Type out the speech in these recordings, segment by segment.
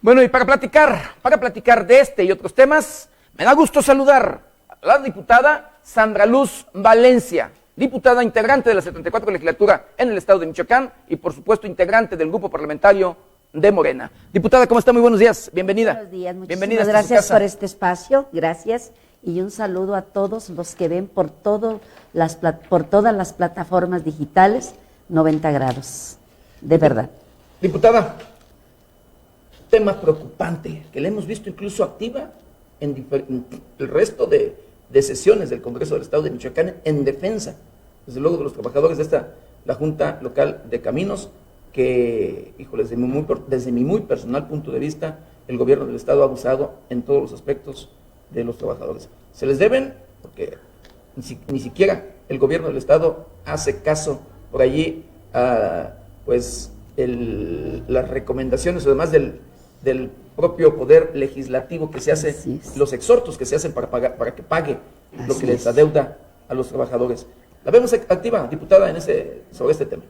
Bueno, y para platicar de este y otros temas, me da gusto saludar a la diputada Sandra Luz Valencia, diputada integrante de la 74 legislatura en el estado de Michoacán y por supuesto integrante del grupo parlamentario de Morena. Diputada, ¿cómo está? Muy buenos días, bienvenida. Buenos días, Bienvenida muchísimas gracias por este espacio, gracias, y un saludo a todos los que ven por todas las plataformas digitales 90 grados, de verdad. Diputada, tema preocupante, que la hemos visto incluso activa en el resto de sesiones del Congreso del Estado de Michoacán en defensa, desde luego, de los trabajadores de la Junta Local de Caminos, que, híjole, desde mi muy personal punto de vista, el gobierno del Estado ha abusado en todos los aspectos de los trabajadores. Se les deben, porque ni siquiera el gobierno del Estado hace caso por allí a las recomendaciones, además del propio poder legislativo que se hace, los exhortos que se hacen para que pague lo que les adeuda a los trabajadores. ¿La vemos activa, diputada, sobre este tema?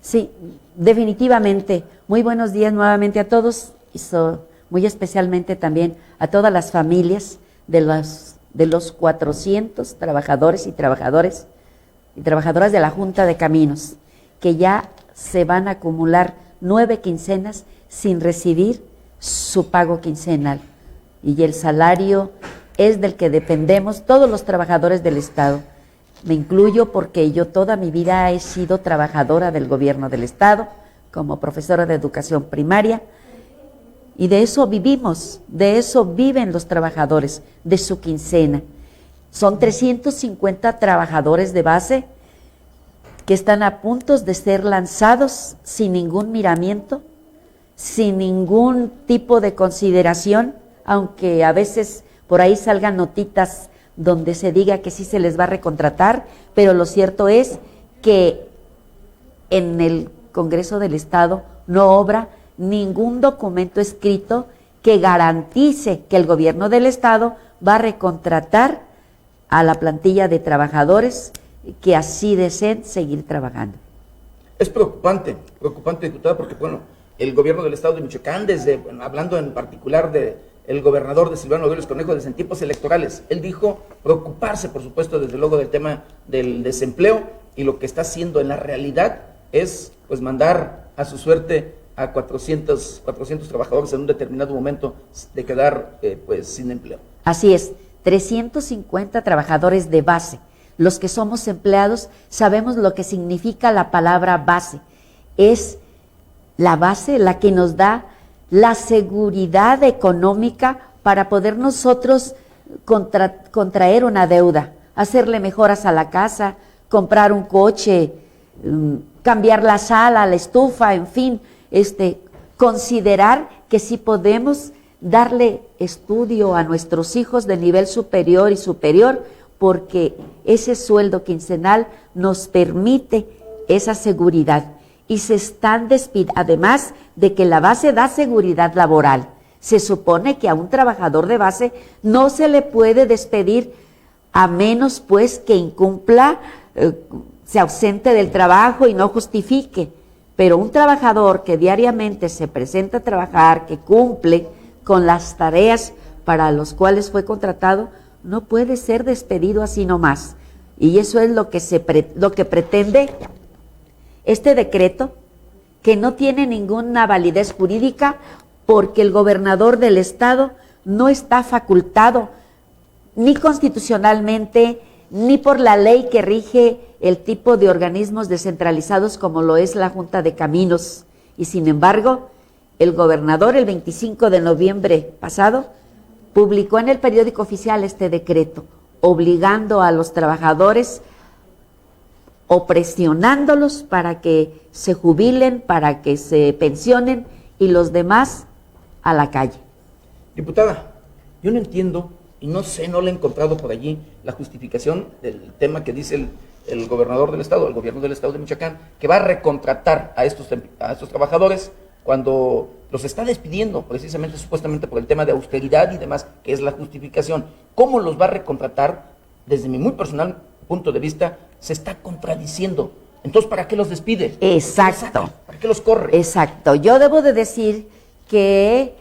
Sí, definitivamente. Muy buenos días nuevamente a todos y muy especialmente también a todas las familias de los 400 trabajadores y trabajadoras de la Junta de Caminos, que ya se van a acumular 9 quincenas sin recibir su pago quincenal. Y el salario es del que dependemos todos los trabajadores del Estado. Me incluyo porque yo toda mi vida he sido trabajadora del gobierno del Estado, como profesora de educación primaria, y de eso vivimos, de eso viven los trabajadores, de su quincena. Son 350 trabajadores de base que están a punto de ser lanzados sin ningún miramiento, sin ningún tipo de consideración, aunque a veces por ahí salgan notitas donde se diga que sí se les va a recontratar, pero lo cierto es que en el Congreso del Estado no obra ningún documento escrito que garantice que el gobierno del Estado va a recontratar a la plantilla de trabajadores que así deseen seguir trabajando. Es preocupante, diputada, porque el gobierno del Estado de Michoacán, hablando en particular el gobernador de Silvano Aureoles Cornejo, desde en tiempos electorales, él dijo preocuparse, por supuesto, desde luego del tema del desempleo, y lo que está haciendo en la realidad es mandar a su suerte a 400 trabajadores en un determinado momento de quedar sin empleo. Así es, 350 trabajadores de base. Los que somos empleados sabemos lo que significa la palabra base. Es la base la que nos da la seguridad económica para poder nosotros contraer una deuda, hacerle mejoras a la casa, comprar un coche, cambiar la sala, la estufa, en fin, considerar que si podemos darle estudio a nuestros hijos de nivel superior y superior, porque ese sueldo quincenal nos permite esa seguridad. Y se están además de que la base da seguridad laboral. Se supone que a un trabajador de base no se le puede despedir a menos que incumpla, se ausente del trabajo y no justifique. Pero un trabajador que diariamente se presenta a trabajar, que cumple con las tareas para las cuales fue contratado, no puede ser despedido así nomás. Y eso es lo que pretende este decreto, que no tiene ninguna validez jurídica porque el gobernador del Estado no está facultado ni constitucionalmente ni por la ley que rige el tipo de organismos descentralizados como lo es la Junta de Caminos. Y sin embargo, el gobernador el 25 de noviembre pasado publicó en el periódico oficial este decreto, obligando a los trabajadores o presionándolos para que se jubilen, para que se pensionen, y los demás a la calle. Diputada, yo no entiendo y no le he encontrado por allí la justificación del tema que dice el gobernador del Estado, el gobierno del Estado de Michoacán, que va a recontratar a estos trabajadores cuando los está despidiendo precisamente, supuestamente por el tema de austeridad y demás, que es la justificación. ¿Cómo los va a recontratar? Desde mi muy personal punto de vista, se está contradiciendo. Entonces, ¿para qué los despide? Exacto. ¿Para qué los corre? Exacto. Yo debo de decir que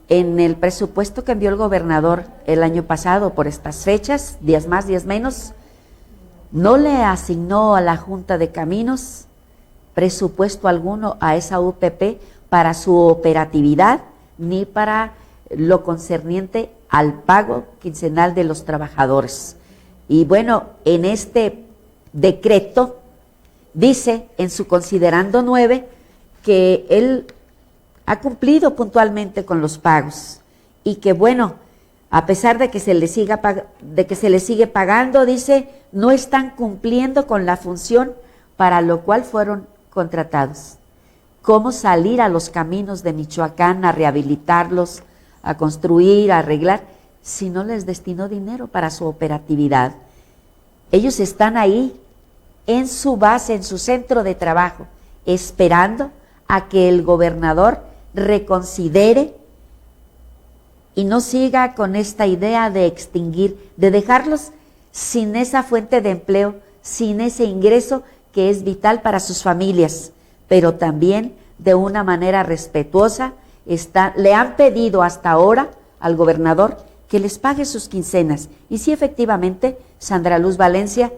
en el presupuesto que envió el gobernador el año pasado por estas fechas, días más, días menos, no le asignó a la Junta de Caminos presupuesto alguno a esa UPP para su operatividad ni para lo concerniente al pago quincenal de los trabajadores. Y bueno, en este decreto dice en su considerando 9 que él ha cumplido puntualmente con los pagos y que bueno, a pesar de que se le sigue pagando, dice, no están cumpliendo con la función para lo cual fueron contratados. ¿Cómo salir a los caminos de Michoacán a rehabilitarlos, a construir, a arreglar, si no les destinó dinero para su operatividad? Ellos están ahí en su base, en su centro de trabajo, esperando a que el gobernador reconsidere y no siga con esta idea de extinguir, de dejarlos sin esa fuente de empleo, sin ese ingreso que es vital para sus familias, pero también de una manera respetuosa. Le han pedido hasta ahora al gobernador que les pague sus quincenas. Y sí, efectivamente, Sandra Luz Valencia,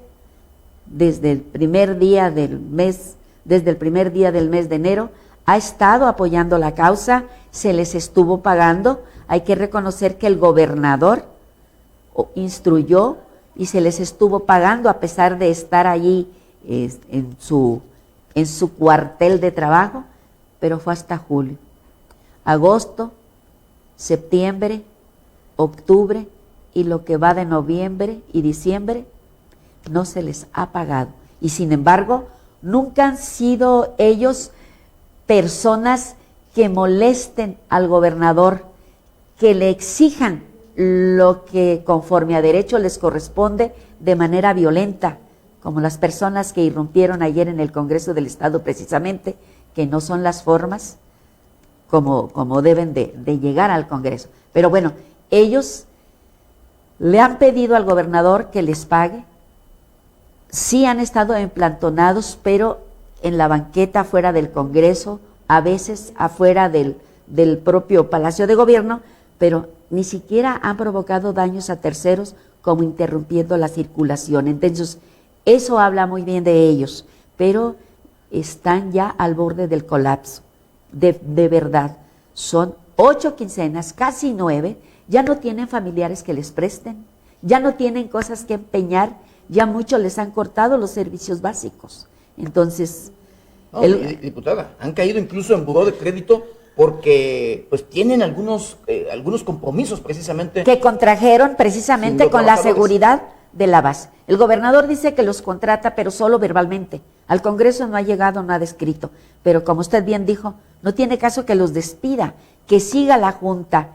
desde el primer día del mes de enero, ha estado apoyando la causa, se les estuvo pagando. Hay que reconocer que el gobernador instruyó y se les estuvo pagando a pesar de estar allí en su cuartel de trabajo, pero fue hasta julio. Agosto, septiembre, octubre y lo que va de noviembre y diciembre no se les ha pagado. Y sin embargo, nunca han sido ellos personas que molesten al gobernador, que le exijan lo que conforme a derecho les corresponde de manera violenta, como las personas que irrumpieron ayer en el Congreso del Estado precisamente, que no son las formas como deben de llegar al Congreso. Pero bueno, ellos le han pedido al gobernador que les pague. Sí han estado emplantonados, pero en la banqueta afuera del Congreso, a veces afuera del propio Palacio de Gobierno, pero ni siquiera han provocado daños a terceros, como interrumpiendo la circulación. Entonces, eso habla muy bien de ellos, pero están ya al borde del colapso. De verdad, son 8 quincenas, casi 9, ya no tienen familiares que les presten, ya no tienen cosas que empeñar, ya muchos les han cortado los servicios básicos. Entonces, diputada, han caído incluso en buró de crédito porque pues tienen algunos compromisos precisamente que contrajeron precisamente con la seguridad de la base. El gobernador dice que los contrata, pero solo verbalmente. Al Congreso no ha llegado nada escrito, pero como usted bien dijo, no tiene caso que los despida, que siga la Junta.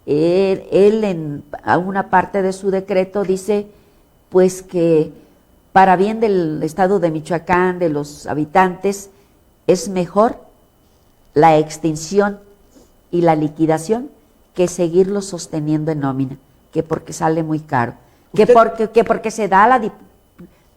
Él en una parte de su decreto dice pues que para bien del estado de Michoacán, de los habitantes, es mejor la extinción y la liquidación que seguirlos sosteniendo en nómina, que porque sale muy caro, que porque se da la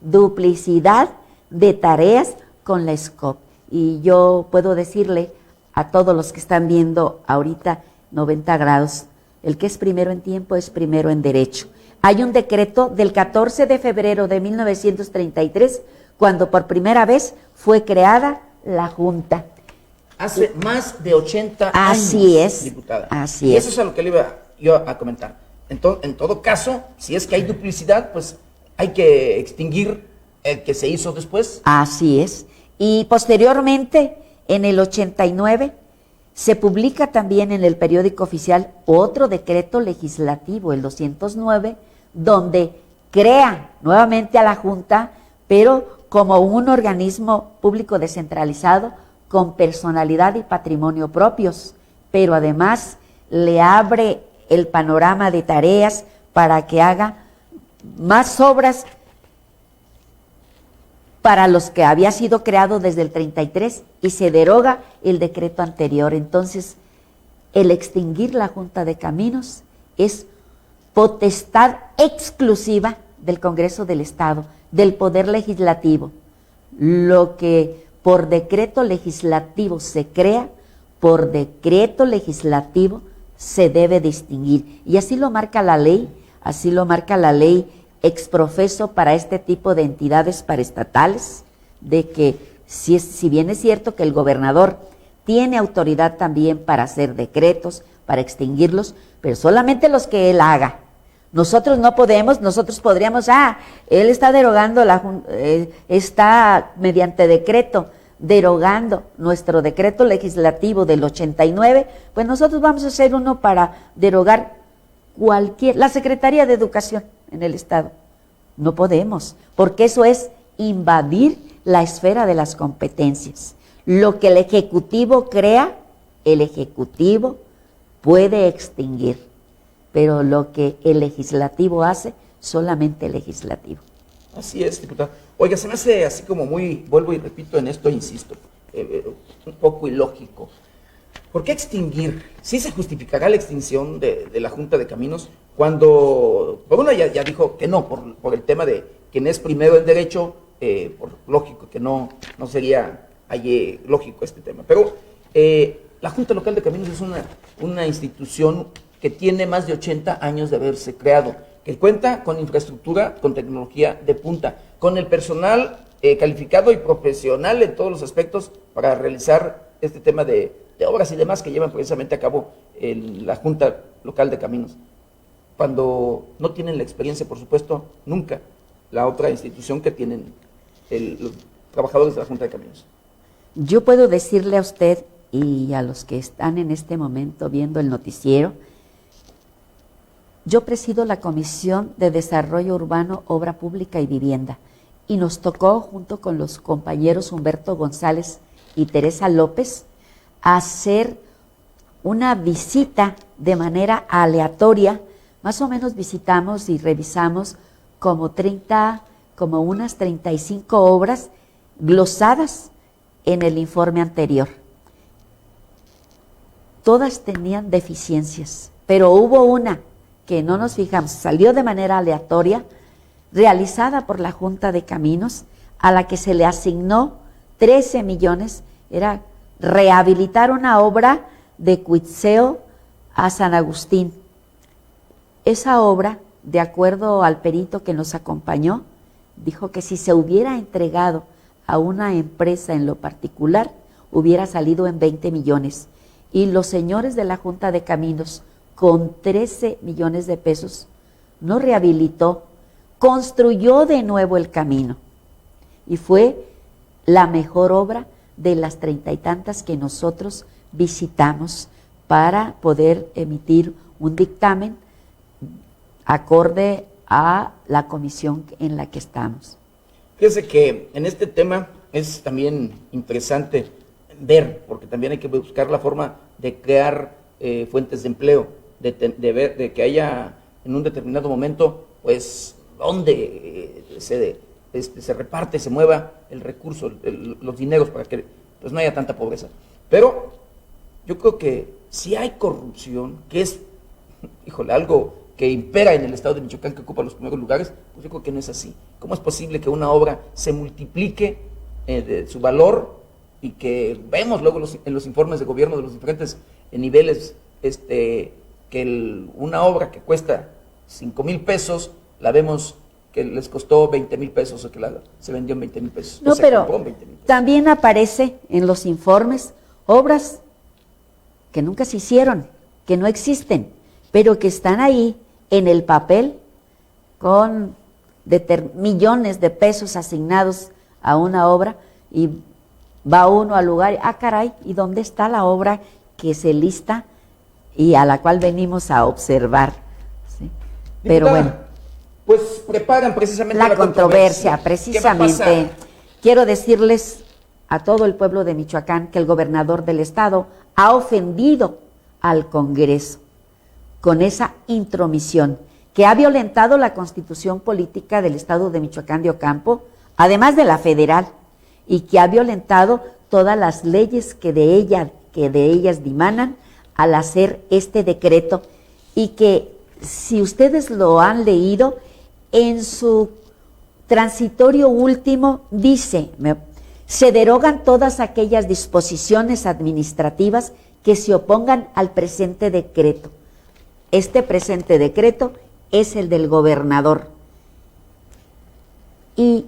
duplicidad de tareas con la SCOP. Y yo puedo decirle a todos los que están viendo ahorita 90 grados, el que es primero en tiempo es primero en derecho. Hay un decreto del 14 de febrero de 1933, cuando por primera vez fue creada la Junta. Hace más de 80 años, así es, diputada. Así y es. Eso es a lo que le iba yo a comentar. En todo caso, si es que hay duplicidad, pues hay que extinguir el que se hizo después. Así es. Y posteriormente, en el 89, se publica también en el periódico oficial otro decreto legislativo, el 209, donde crea nuevamente a la Junta, pero como un organismo público descentralizado, con personalidad y patrimonio propios, pero además le abre el panorama de tareas para que haga más obras para los que había sido creado desde el 33 y se deroga el decreto anterior. Entonces, el extinguir la Junta de Caminos es potestad exclusiva del Congreso del Estado, del Poder Legislativo. Lo que por decreto legislativo se crea, por decreto legislativo se debe distinguir. Y así lo marca la ley exprofeso para este tipo de entidades paraestatales, de que si bien es cierto que el gobernador tiene autoridad también para hacer decretos, para extinguirlos, pero solamente los que él haga. Nosotros no podemos, nosotros podríamos, él está derogando, está mediante decreto, derogando nuestro decreto legislativo del 89, pues nosotros vamos a hacer uno para derogar la Secretaría de Educación en el Estado. No podemos, porque eso es invadir la esfera de las competencias. Lo que el Ejecutivo crea, el Ejecutivo puede extinguir, pero lo que el Legislativo hace, solamente el Legislativo. Así es, diputada. Oiga, se me hace así como vuelvo y repito en esto, insisto, un poco ilógico. ¿Por qué extinguir? Sí se justificará la extinción de la Junta de Caminos cuando, por una ya dijo que no, por el tema de quien es primero en derecho, por lógico que no sería lógico este tema. Pero la Junta Local de Caminos es una institución que tiene más de 80 años de haberse creado, que cuenta con infraestructura, con tecnología de punta, con el personal calificado y profesional en todos los aspectos para realizar este tema de obras y demás que llevan precisamente a cabo la Junta Local de Caminos. Cuando no tienen la experiencia, por supuesto, nunca la otra institución que tienen los trabajadores de la Junta de Caminos. Yo puedo decirle a usted y a los que están en este momento viendo el noticiero, yo presido la Comisión de Desarrollo Urbano, Obra Pública y Vivienda, y nos tocó, junto con los compañeros Humberto González y Teresa López, hacer una visita de manera aleatoria. Más o menos visitamos y revisamos como unas 35 obras glosadas en el informe anterior. Todas tenían deficiencias, pero hubo una que no nos fijamos, salió de manera aleatoria, realizada por la Junta de Caminos, a la que se le asignó 13 millones, era rehabilitar una obra de Cuitzeo a San Agustín. Esa obra, de acuerdo al perito que nos acompañó, dijo que si se hubiera entregado a una empresa en lo particular, hubiera salido en 20 millones. Y los señores de la Junta de Caminos, con 13 millones de pesos, no rehabilitó, construyó de nuevo el camino. Y fue la mejor obra de las 30 y tantas que nosotros visitamos para poder emitir un dictamen acorde a la comisión en la que estamos. Fíjese que en este tema es también interesante ver, porque también hay que buscar la forma de crear fuentes de empleo, de que haya en un determinado momento, pues, donde se reparte, se mueva el recurso, los dineros para que pues no haya tanta pobreza. Pero yo creo que si hay corrupción, que es, algo que impera en el estado de Michoacán, que ocupa los primeros lugares, pues yo creo que no es así. ¿Cómo es posible que una obra se multiplique de su valor y que vemos luego en los informes de gobierno de los diferentes niveles, que una obra que cuesta 5,000 pesos, la vemos que les costó 20,000 pesos o que se vendió en 20,000 pesos? No, pero también aparece en los informes obras que nunca se hicieron, que no existen, pero que están ahí en el papel con millones de pesos asignados a una obra, y va uno al lugar y, caray, ¿y dónde está la obra que se lista y a la cual venimos a observar? ¿Sí? Pero bueno, pues preparan precisamente la controversia. Precisamente, quiero decirles a todo el pueblo de Michoacán que el gobernador del estado ha ofendido al Congreso con esa intromisión, que ha violentado la constitución política del estado de Michoacán de Ocampo, además de la federal, y que ha violentado todas las leyes que de ellas dimanan al hacer este decreto, y que si ustedes lo han leído, en su transitorio último dice: se derogan todas aquellas disposiciones administrativas que se opongan al presente decreto. Este presente decreto es el del gobernador. Y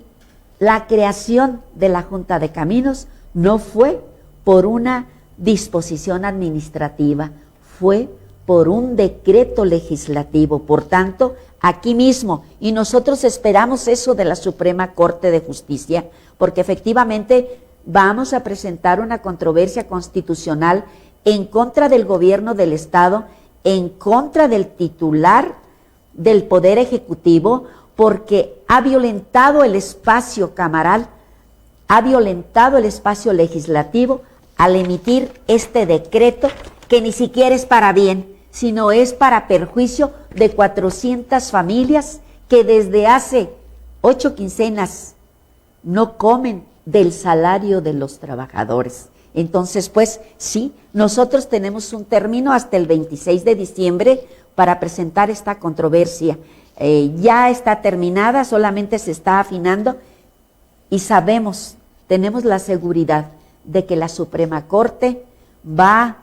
la creación de la Junta de Caminos no fue por una disposición administrativa, fue por un decreto legislativo. Por tanto, aquí mismo, y nosotros esperamos eso de la Suprema Corte de Justicia, porque efectivamente vamos a presentar una controversia constitucional en contra del gobierno del Estado, en contra del titular del Poder Ejecutivo, porque ha violentado el espacio camaral, ha violentado el espacio legislativo al emitir este decreto que ni siquiera es para bien, sino es para perjuicio de 400 familias que desde hace 8 quincenas no comen del salario de los trabajadores. Entonces, pues sí, nosotros tenemos un término hasta el 26 de diciembre para presentar esta controversia. Ya está terminada, solamente se está afinando y sabemos, tenemos la seguridad de que la Suprema Corte va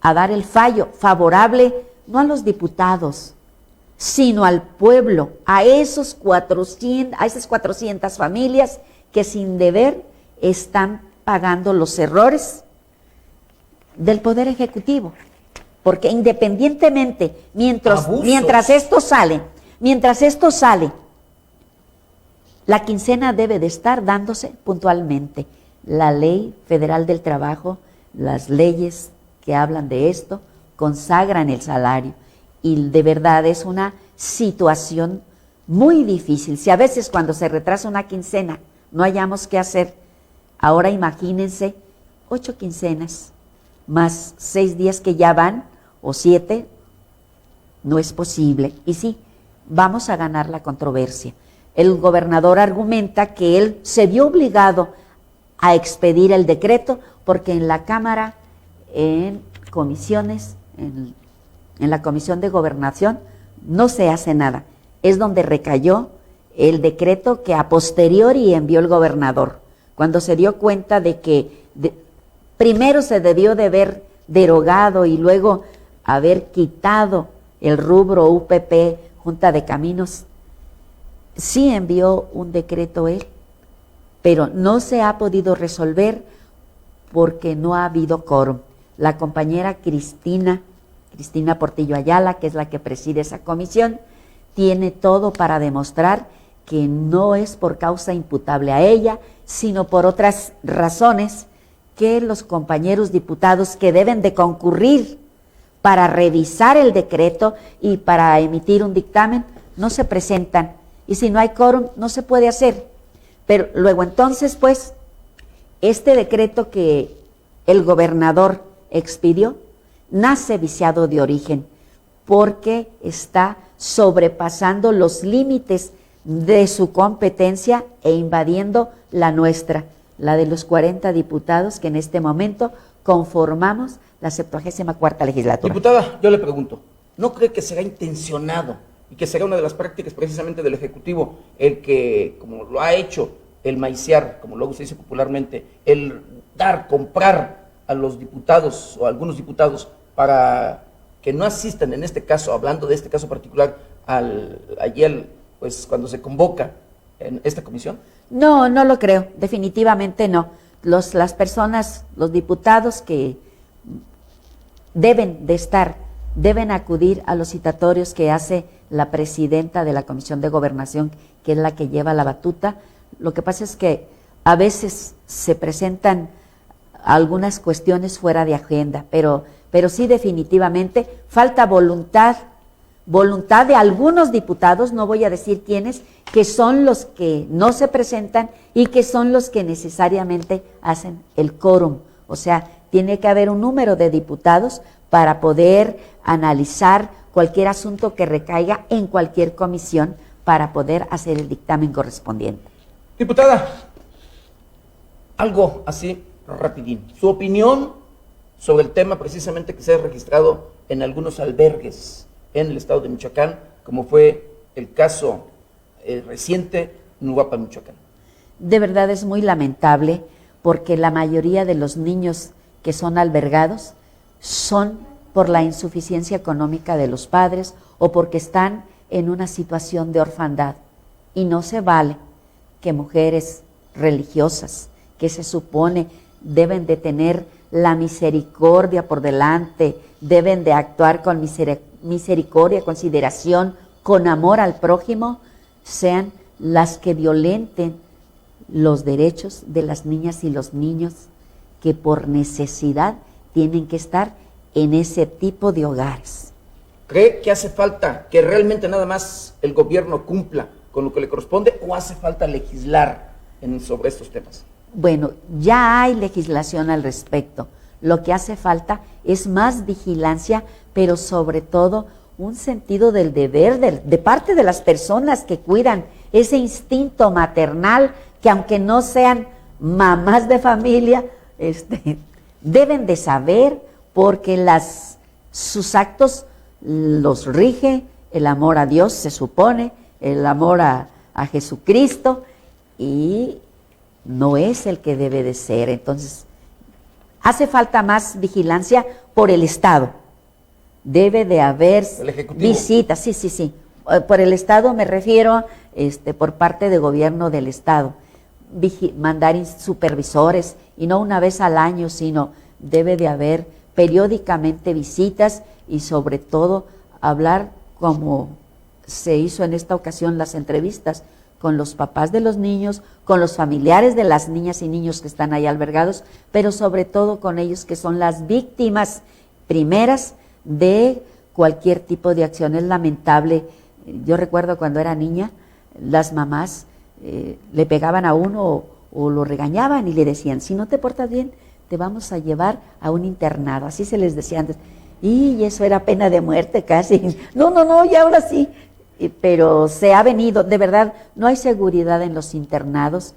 a dar el fallo favorable no a los diputados, sino al pueblo, a esas 400 familias que sin deber están pagando los errores del Poder Ejecutivo. Porque independientemente, mientras esto sale, la quincena debe de estar dándose puntualmente. La Ley Federal del Trabajo, las leyes que hablan de esto, consagran el salario. Y de verdad es una situación muy difícil. Si a veces cuando se retrasa una quincena no hayamos qué hacer, ahora imagínense 8 quincenas más 6 días que ya van, o 7, no es posible. Y sí, vamos a ganar la controversia. El gobernador argumenta que él se vio obligado a expedir el decreto porque en la Cámara, en comisiones, en la Comisión de Gobernación, no se hace nada. Es donde recayó el decreto que a posteriori envió el gobernador, cuando se dio cuenta de que primero se debió de haber derogado y luego haber quitado el rubro UPP, Junta de Caminos. Sí envió un decreto él, pero no se ha podido resolver porque no ha habido quórum. La compañera Cristina Portillo Ayala, que es la que preside esa comisión, tiene todo para demostrar que no es por causa imputable a ella, sino por otras razones que los compañeros diputados que deben de concurrir para revisar el decreto y para emitir un dictamen no se presentan. Y si no hay quórum, no se puede hacer. Pero luego entonces, pues, este decreto que el gobernador expidió nace viciado de origen porque está sobrepasando los límites de su competencia e invadiendo la nuestra, la de los 40 diputados que en este momento conformamos la 74ª legislatura. Diputada, yo le pregunto, ¿no cree que será intencionado y que será una de las prácticas precisamente del Ejecutivo el que, como lo ha hecho, el maiciar, como luego se dice popularmente, el comprar a los diputados o a algunos diputados para que no asistan, en este caso, hablando de este caso particular, pues cuando se convoca en esta comisión? No, no lo creo, definitivamente no. Las personas, los diputados que deben acudir a los citatorios que hace la presidenta de la Comisión de Gobernación, que es la que lleva la batuta. Lo que pasa es que a veces se presentan algunas cuestiones fuera de agenda, pero sí definitivamente falta voluntad de algunos diputados, no voy a decir quiénes, que son los que no se presentan y que son los que necesariamente hacen el quórum. O sea, tiene que haber un número de diputados para poder analizar cualquier asunto que recaiga en cualquier comisión para poder hacer el dictamen correspondiente. Diputada, algo así rapidín. Su opinión sobre el tema precisamente que se ha registrado en algunos albergues en el estado de Michoacán, como fue el caso reciente en Uruapan, Michoacán. De verdad es muy lamentable porque la mayoría de los niños que son albergados son por la insuficiencia económica de los padres o porque están en una situación de orfandad. Y no se vale que mujeres religiosas, que se supone deben de tener la misericordia por delante, deben de actuar con misericordia, consideración, con amor al prójimo, sean las que violenten los derechos de las niñas y los niños que por necesidad tienen que estar en ese tipo de hogares. ¿Cree que hace falta que realmente nada más el gobierno cumpla con lo que le corresponde o hace falta legislar sobre estos temas? Bueno, ya hay legislación al respecto. Lo que hace falta es más vigilancia, pero sobre todo un sentido del deber de parte de las personas que cuidan ese instinto maternal, que aunque no sean mamás de familia, deben de saber, porque sus actos los rige el amor a Dios, se supone, el amor a Jesucristo, y no es el que debe de ser. Entonces, hace falta más vigilancia por el Estado. Debe de haber visitas, sí. Por el Estado me refiero, por parte del gobierno del Estado. Mandar supervisores, y no una vez al año, sino debe de haber periódicamente visitas y sobre todo hablar, como se hizo en esta ocasión, las entrevistas con los papás de los niños, con los familiares de las niñas y niños que están ahí albergados, pero sobre todo con ellos que son las víctimas primeras de cualquier tipo de acción. Es lamentable. Yo recuerdo cuando era niña, las mamás le pegaban a uno o lo regañaban y le decían, si no te portas bien, te vamos a llevar a un internado. Así se les decía antes. Y eso era pena de muerte casi. No, y ahora sí. Pero se ha venido, de verdad, no hay seguridad en los internados.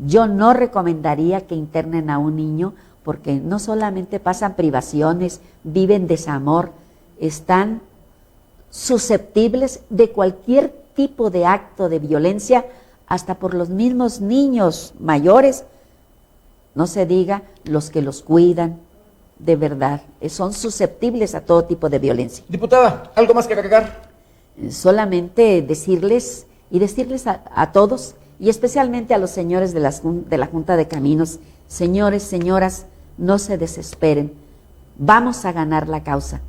Yo no recomendaría que internen a un niño, porque no solamente pasan privaciones, viven desamor, están susceptibles de cualquier tipo de acto de violencia, hasta por los mismos niños mayores, no se diga los que los cuidan, de verdad, son susceptibles a todo tipo de violencia. Diputada, ¿algo más que agregar? Solamente decirles a todos, y especialmente a los señores de la Junta de Caminos, señores, señoras, no se desesperen, vamos a ganar la causa,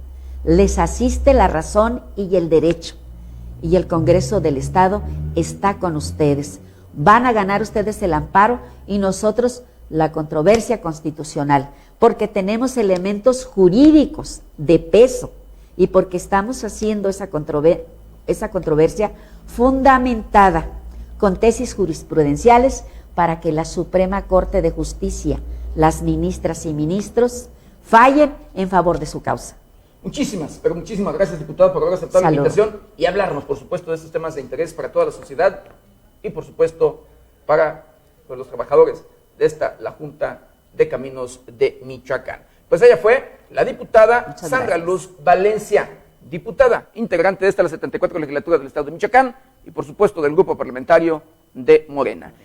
les asiste la razón y el derecho, y el Congreso del Estado está con ustedes, van a ganar ustedes el amparo y nosotros la controversia constitucional, porque tenemos elementos jurídicos de peso y porque estamos haciendo esa controversia fundamentada con tesis jurisprudenciales para que la Suprema Corte de Justicia, las ministras y ministros, fallen en favor de su causa. Muchísimas gracias, diputado, por haber aceptado la invitación y hablarnos, por supuesto, de estos temas de interés para toda la sociedad y, por supuesto, para los trabajadores de la Junta de Caminos de Michoacán. Pues ella fue la diputada Sandra Luz Valencia, diputada integrante de la 74 legislatura del Estado de Michoacán y, por supuesto, del grupo parlamentario de Morena.